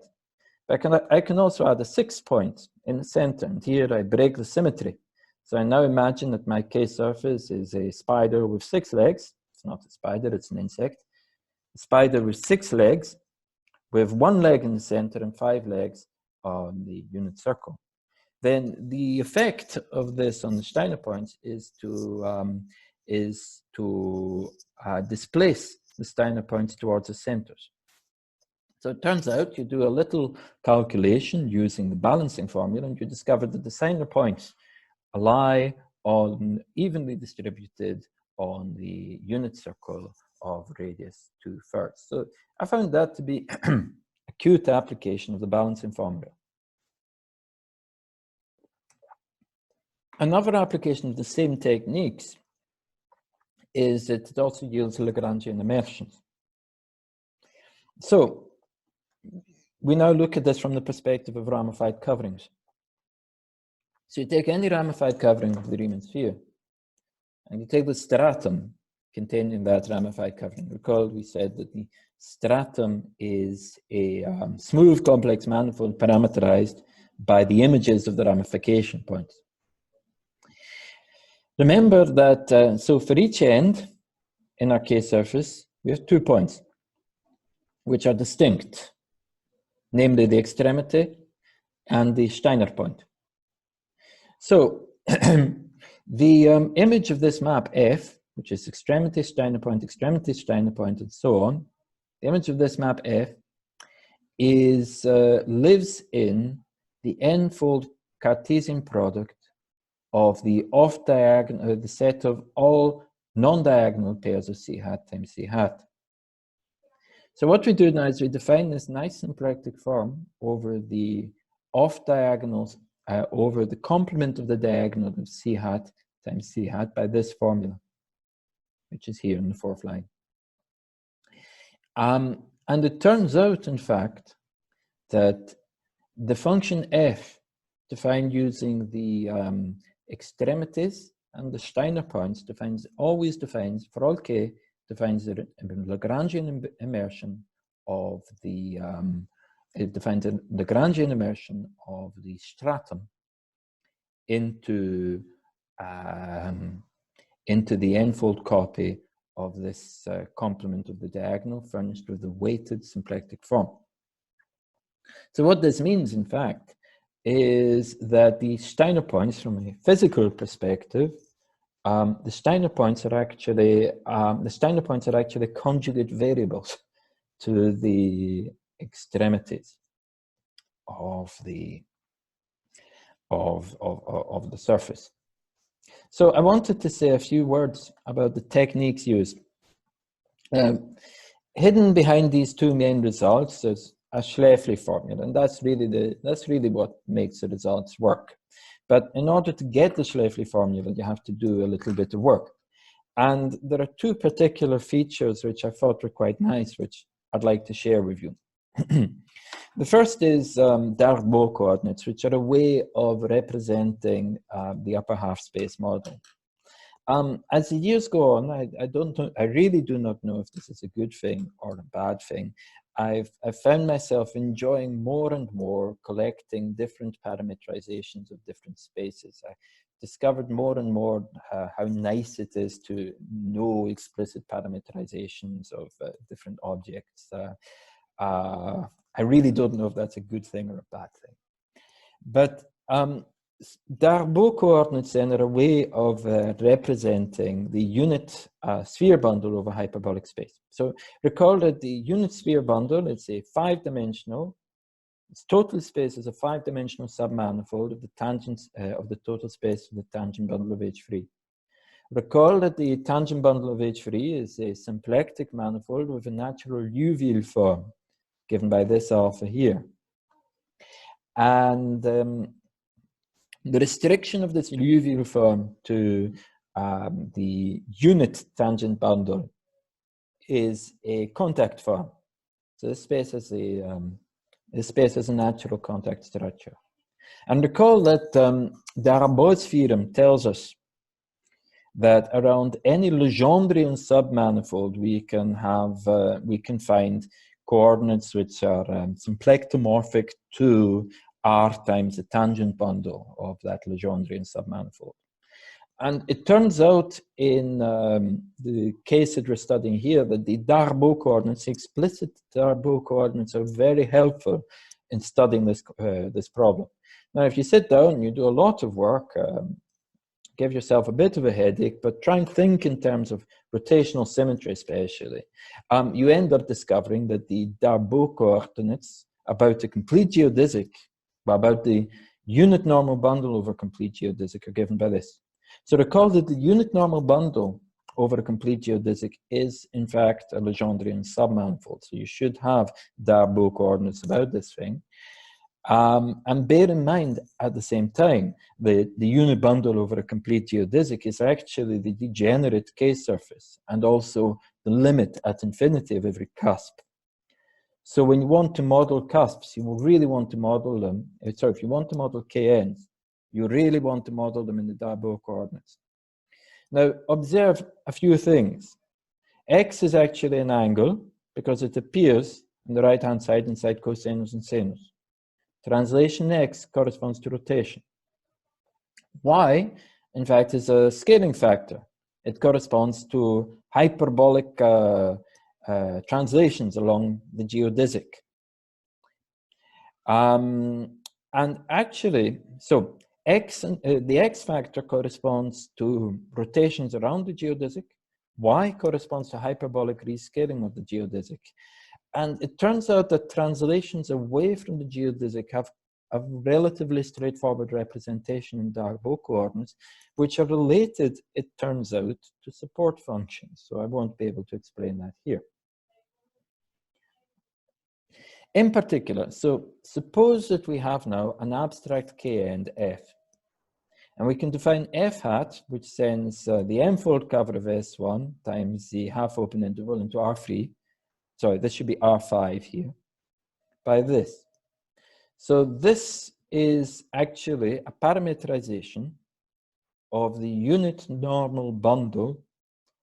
But I can also add a 6th point in the center, and here I break the symmetry. So I now imagine that my K-surface is a spider with 6 legs. It's not a spider, it's an insect. A spider with 6 legs, with 1 leg in the center and 5 legs on the unit circle. Then the effect of this on the Steiner points is to displace the Steiner points towards the centers. So it turns out you do a little calculation using the balancing formula, and you discover that the Steiner points lie on evenly distributed on the unit circle of radius 2/3. So I found that to be a cute application of the balancing formula. Another application of the same techniques is that it also yields Lagrangian immersions. So we now look at this from the perspective of ramified coverings. So you take any ramified covering of the Riemann sphere, and you take the stratum contained in that ramified covering. Recall we said that the stratum is a smooth complex manifold parameterized by the images of the ramification points. Remember that, so for each end in our K-surface, we have 2 points. which are distinct, namely the extremity and the Steiner point. So the image of this map F, which is extremity, Steiner point, and so on, the image of this map F is lives in the n-fold Cartesian product of the off-diagonal, the set of all non-diagonal pairs of C hat times C hat. So what we do now is we define this nice symplectic form over the off-diagonals, over the complement of the diagonal of C hat times C hat by this formula, which is here in the fourth line. And it turns out, in fact, that the function f, defined using the extremities and the Steiner points, always defines, for all k, defines the Lagrangian immersion of the, it defines the Lagrangian immersion of the stratum into the n-fold copy of this complement of the diagonal furnished with a weighted symplectic form. So what this means, in fact, is that the Steiner points, from a physical perspective, the Steiner points are actually conjugate variables to the extremities of the surface. So I wanted to say a few words about the techniques used. Hidden behind these two main results is a Schläfli formula, and that's really what makes the results work. But in order to get the Schläfli formula, you have to do a little bit of work. And there are two particular features which I thought were quite nice, which I'd like to share with you. The first is Darboux coordinates, which are a way of representing the upper half space model. As the years go on, I really do not know if this is a good thing or a bad thing. I've found myself enjoying more and more collecting different parameterizations of different spaces. I discovered more and more how nice it is to know explicit parameterizations of different objects. I really don't know if that's a good thing or a bad thing. But Darboux coordinates then are a way of representing the unit sphere bundle over hyperbolic space. So recall that the unit sphere bundle is a 5-dimensional, its total space is a 5-dimensional submanifold of the tangents of the total space of the tangent bundle of H3. Recall that the tangent bundle of H3 is a symplectic manifold with a natural uveal form, given by this alpha here. And the restriction of this uveal form to the unit tangent bundle is a contact form. So this space has a natural contact structure. And recall that Darboux theorem tells us that around any Legendrian submanifold we can find coordinates which are symplectomorphic to R times the tangent bundle of that Legendrian submanifold. And it turns out in the case that we're studying here that the Darboux coordinates, explicit Darboux coordinates, are very helpful in studying this problem. Now, if you sit down and you do a lot of work, give yourself a bit of a headache, but try and think in terms of rotational symmetry especially, you end up discovering that the Darboux coordinates about a complete geodesic, about the unit normal bundle over complete geodesic, are given by this. So recall that the unit normal bundle over a complete geodesic is in fact a Legendrian submanifold. So you should have Darboux coordinates about this thing. And bear in mind at the same time, the unit bundle over a complete geodesic is actually the degenerate K-surface and also the limit at infinity of every cusp. So when you want to model cusps, you will really want to model them, sorry, if you want to model KNs, you really want to model them in the Darboux coordinates. Now, observe a few things. X is actually an angle because it appears on the right-hand side inside cosinus and sinus. Translation X corresponds to rotation. Y, in fact, is a scaling factor. It corresponds to hyperbolic translations along the geodesic. And actually, so the X factor corresponds to rotations around the geodesic. Y corresponds to hyperbolic rescaling of the geodesic. And it turns out that translations away from the geodesic have a relatively straightforward representation in Darboux coordinates, which are related, it turns out, to support functions. So I won't be able to explain that here. In particular, so suppose that we have now an abstract k and f. And we can define f hat, which sends the m-fold cover of S1 times the half-open interval into R3. Sorry, this should be R5 here, by this. So this is actually a parameterization of the unit normal bundle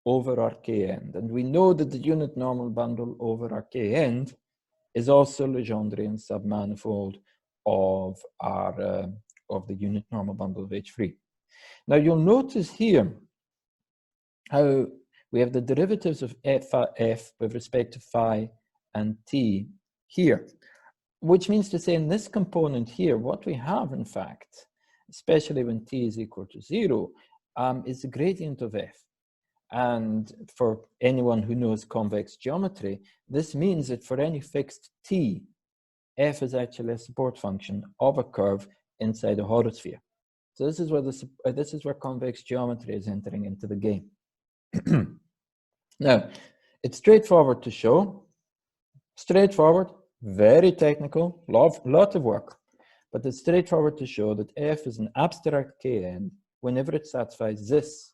over our k-end. And we know that the unit normal bundle over our k-end is also Legendrian submanifold of our of the unit normal bundle of H3. Now you'll notice here how we have the derivatives of f with respect to phi and t here, which means to say in this component here, what we have in fact, especially when t is equal to 0, is the gradient of f. And for anyone who knows convex geometry, this means that for any fixed t, f is actually a support function of a curve inside a horosphere. So this is where convex geometry is entering into the game. Now, it's straightforward to show, straightforward, very technical, lot of work, but it's straightforward to show that f is an abstract kn whenever it satisfies this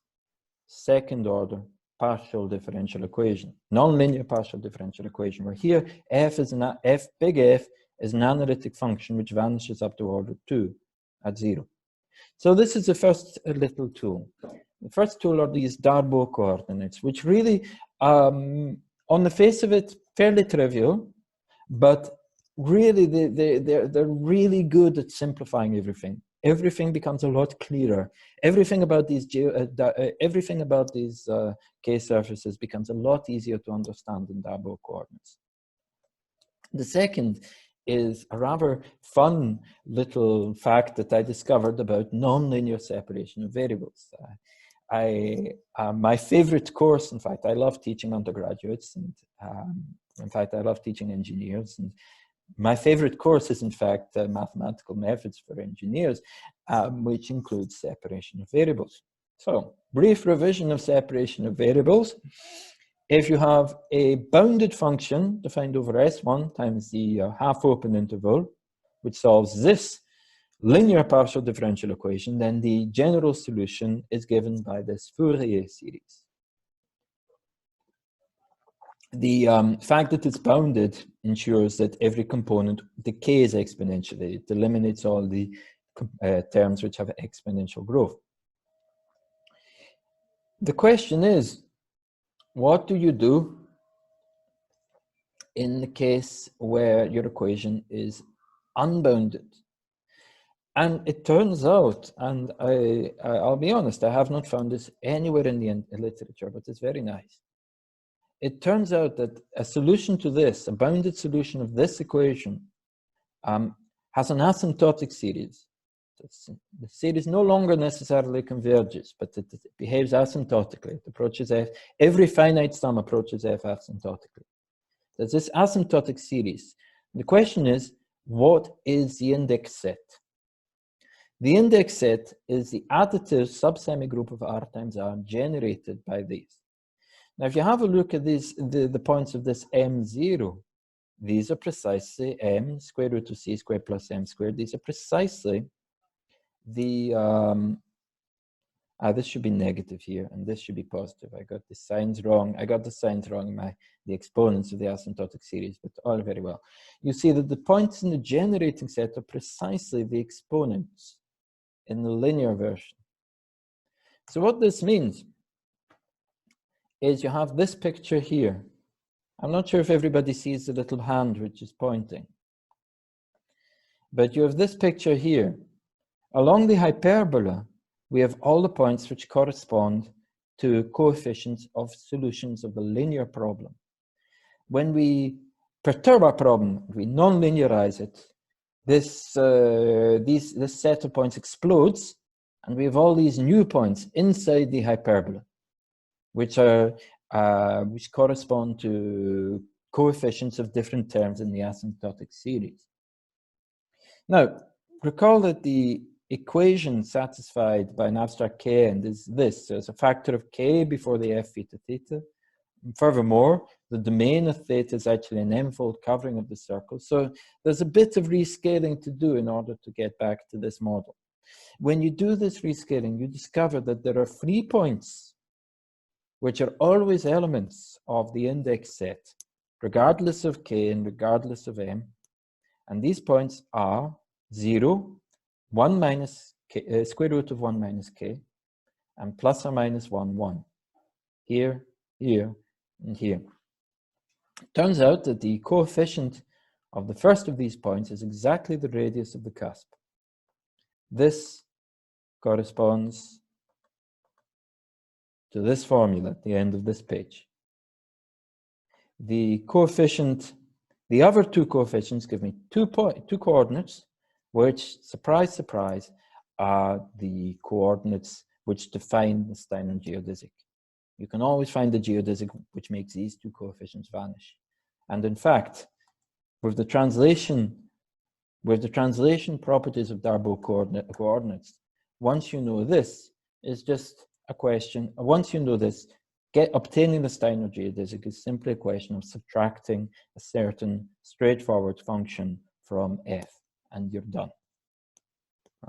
second order partial differential equation, nonlinear partial differential equation, where here f is an big F is an analytic function which vanishes up to order 2 at 0. So this is the first little tool. The first tool are these Darboux coordinates, which really, on the face of it, fairly trivial, but really they're really good at simplifying everything. Everything becomes a lot clearer. Everything about these K-surfaces becomes a lot easier to understand in Darboux coordinates. The second is a rather fun little fact that I discovered about nonlinear separation of variables. My favorite course, in fact, I love teaching undergraduates, and in fact, I love teaching engineers. And my favorite course is, in fact, mathematical methods for engineers, which includes separation of variables. So, brief revision of separation of variables. If you have a bounded function defined over S1 times the half-open interval, which solves this linear partial differential equation, then the general solution is given by this Fourier series. The fact that it's bounded ensures that every component decays exponentially. It eliminates all the terms which have exponential growth. The question is, what do you do in the case where your equation is unbounded? And it turns out, and I'll be honest, I have not found this anywhere in the literature, but it's very nice. It turns out that a solution to this, a bounded solution of this equation, has an asymptotic series. The series no longer necessarily converges, but it behaves asymptotically. It approaches f. Every finite sum approaches f asymptotically. There's this asymptotic series. The question is, what is the index set? The index set is the additive subsemigroup of R times R generated by these. Now, if you have a look at these, the points of this M0, these are precisely m square root of c squared plus m squared. These are precisely the, this should be negative here, and this should be positive. I got the signs wrong. I got the signs wrong in the exponents of the asymptotic series, but all very well. You see that the points in the generating set are precisely the exponents in the linear version. So what this means is you have this picture here. I'm not sure if everybody sees the little hand which is pointing, but you have this picture here. Along the hyperbola, we have all the points which correspond to coefficients of solutions of the linear problem. when we perturb our problem, we non-linearize it, this set of points explodes, and we have all these new points inside the hyperbola, which correspond to coefficients of different terms in the asymptotic series. Now, recall that the equation satisfied by an abstract k-end is this. There's a factor of k before the f theta theta. And furthermore, the domain of theta is actually an n-fold covering of the circle. So there's a bit of rescaling to do in order to get back to this model. When you do this rescaling, you discover that there are 3 points which are always elements of the index set, regardless of k and regardless of m. And these points are 0, 1 minus k, square root of 1 minus k, and plus or minus 1, 1. Here, here, and here. It turns out that the coefficient of the first of these points is exactly the radius of the cusp. This corresponds to this formula at the end of this page. The coefficient, the other 2 coefficients give me two coordinates, which, surprise, surprise, are the coordinates which define the Steiner geodesic. You can always find the geodesic which makes these 2 coefficients vanish. And in fact, with the translation properties of Darboux coordinates, once you know this, is just a question. Once you know this, obtaining the Steiner geodesic is simply a question of subtracting a certain straightforward function from f, and you're done.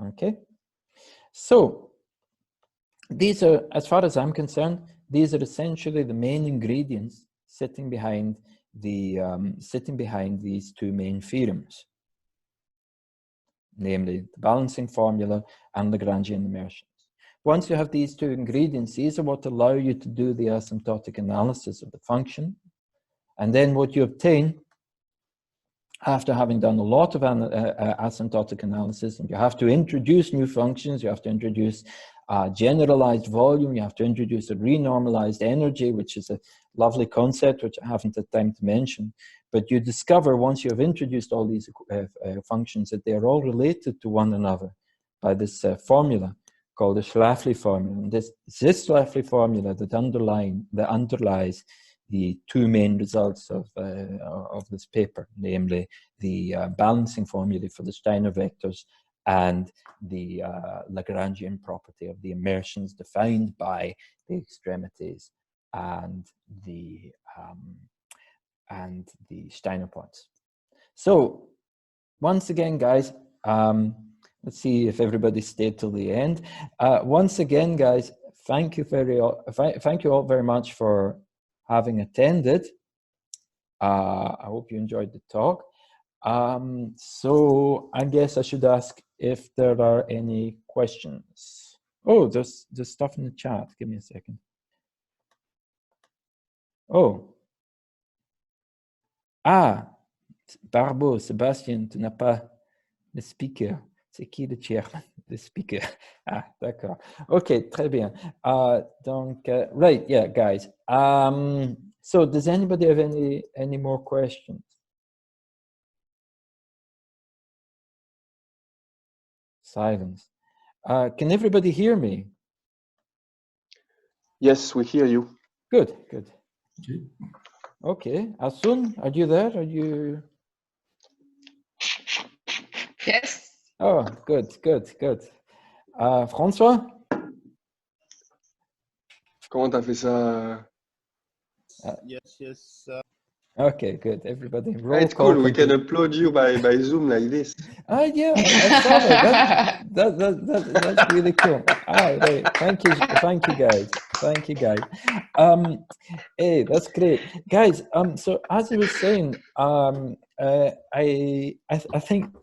Okay? So, these are, as far as I'm concerned, these are essentially the main ingredients sitting behind these 2 main theorems, namely the balancing formula and Lagrangian immersions. Once you have these 2 ingredients, these are what allow you to do the asymptotic analysis of the function. And then what you obtain, after having done a lot of asymptotic analysis, and you have to introduce new functions, you have to introduce generalized volume, you have to introduce a renormalized energy, which is a lovely concept, which I haven't had time to mention. But you discover, once you have introduced all these functions, that they are all related to one another by this formula called the Schlafly formula. And this Schlafly formula that underlies the 2 main results of this paper, namely the balancing formula for the Steiner vectors and the Lagrangian property of the immersions defined by the extremities and the Steiner points. So once again, guys, let's see if everybody stayed till the end. Once again, guys, thank you all very much for having attended. I hope you enjoyed the talk. So I guess I should ask if there are any questions. Oh, there's stuff in the chat. Give me a second. Oh. Ah, Barbeau, Sébastien, tu n'as pas le speaker. C'est qui le chairman? The speaker. Ah, d'accord. Okay, très bien. Donc, right, yeah, guys. So does anybody have any more questions? Silence. Can everybody hear me? Yes, we hear you. Good, good. Okay, Asun, are you there? Are you? Yes. Oh, good, good, good. François? Comment t'as fait ça? Yes, yes. Okay, good. Everybody. Roll It's call cool. We can complete. upload you by Zoom like this. Yeah, I saw that. That's really cool. Right. Thank you, guys. Thank you, guys. Hey, that's great, guys. So as I was saying, I think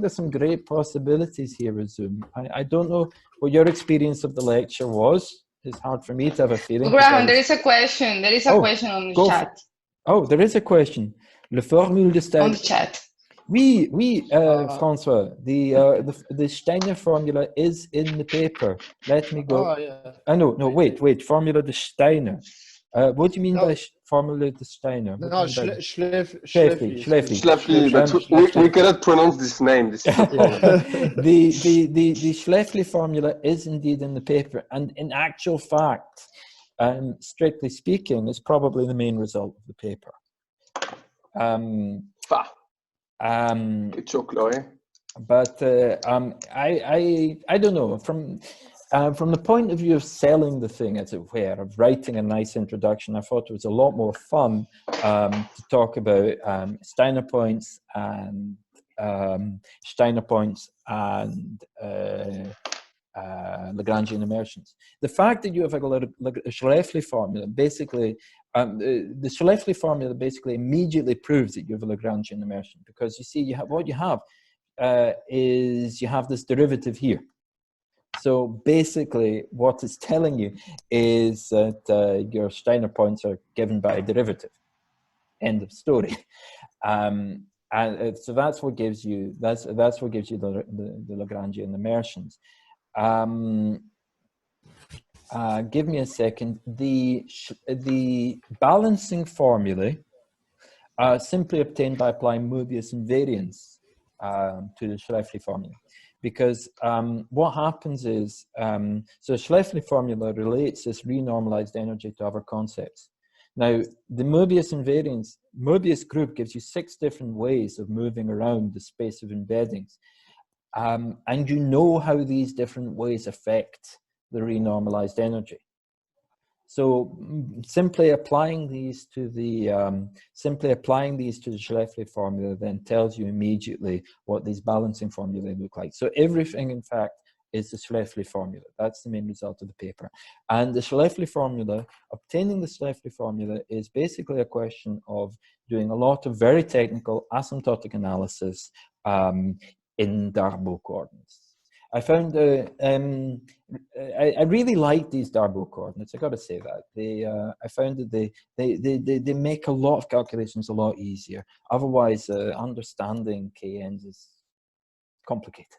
there's some great possibilities here with Zoom. I don't know what your experience of the lecture was. It's hard for me to have a feeling. Graham, there is a question. There is a question on the chat. Oh, there is a question. Le formule de Steiner. On the chat. Oui, François. The Steiner formula is in the paper. Let me go. Oh, yeah. No, wait. Formula de Steiner. What do you mean by formulate the Steiner? No, Schläfli. Schläfli, but we cannot pronounce this name. This is a problem. the Schläfli formula is indeed in the paper, and in actual fact, strictly speaking, is probably the main result of the paper. But I don't know, from the point of view of selling the thing, as it were, of writing a nice introduction, I thought it was a lot more fun to talk about Steiner points and Lagrangian immersions. The fact that you have a Schläfli formula, basically, the Schläfli formula basically immediately proves that you have a Lagrangian immersion, because you see, what you have is you have this derivative here. So basically, what it's telling you is that your Steiner points are given by a derivative. End of story. And so that's what gives you the Lagrangian immersions. Give me a second. The balancing formulae are simply obtained by applying Möbius invariance to the Schläfli formula. Because what happens is, so Schläfli formula relates this renormalized energy to other concepts. Now, the Möbius invariance, Möbius group gives you 6 different ways of moving around the space of embeddings. And you know how these different ways affect the renormalized energy. So simply applying these to the Schläfli formula then tells you immediately what these balancing formulae look like. So everything, in fact, is the Schläfli formula. That's the main result of the paper. And the Schläfli formula, obtaining the Schläfli formula, is basically a question of doing a lot of very technical asymptotic analysis in Darboux coordinates. I found I really like these Darboux coordinates. I got to say that I found that they make a lot of calculations a lot easier. Otherwise, understanding KNs is complicated.